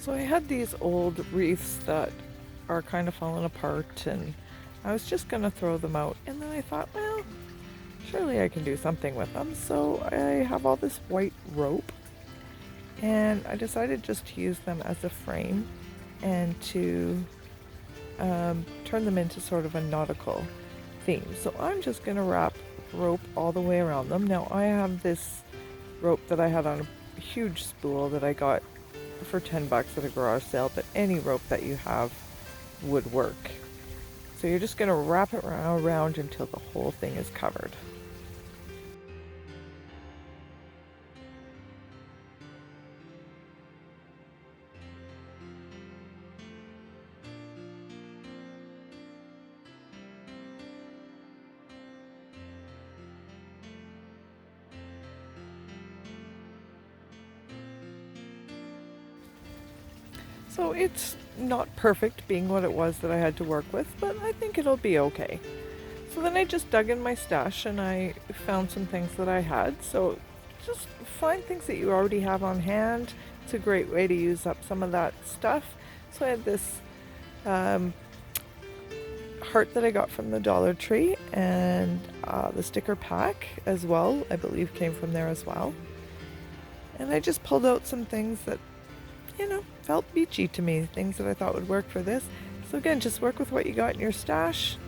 So I had these old wreaths that are kind of falling apart, and I was just going to throw them out. And then I thought, well, surely I can do something with them. So I have all this white rope, and I decided just to use them as a frame and to turn them into sort of a nautical theme. So I'm just going to wrap rope all the way around them. Now I have this rope that I had on a huge spool that I got for 10 bucks at a garage sale, but any rope that you have would work. So you're just going to wrap it around until the whole thing is covered. So it's not perfect being what it was that I had to work with, but I think it'll be okay. So then I just dug in my stash and I found some things that I had. So just find things that you already have on hand. It's a great way to use up some of that stuff. So I had this heart that I got from the Dollar Tree, and the sticker pack as well, I believe came from there as well. And I just pulled out some things that felt beachy to me, things that I thought would work for this. So again, just work with what you got in your stash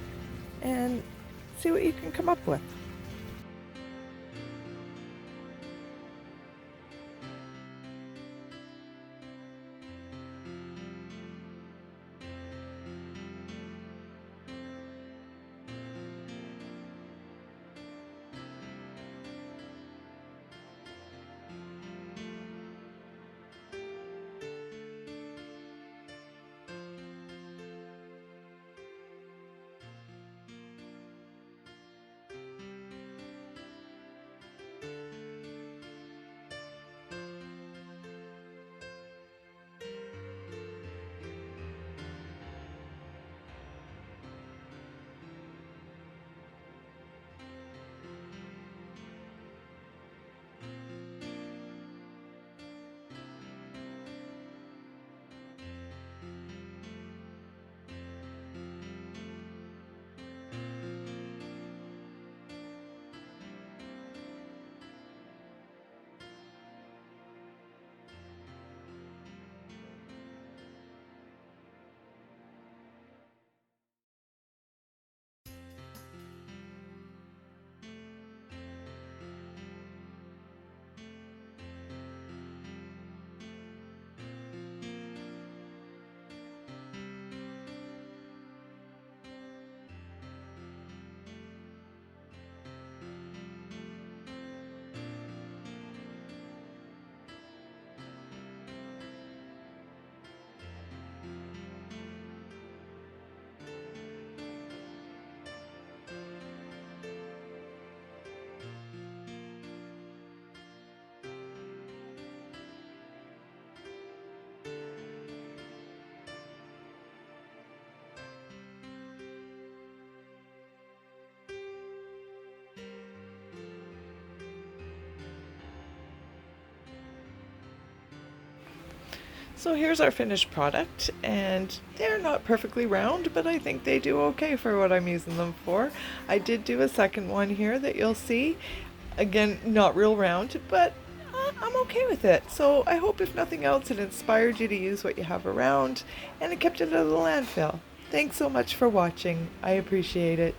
and see what you can come up with. So here's our finished product, and they're not perfectly round, but I think they do okay for what I'm using them for. I did do a second one here that you'll see. Again, not real round, but I'm okay with it. So I hope if nothing else it inspired you to use what you have around and it kept it out of the landfill. Thanks so much for watching. I appreciate it.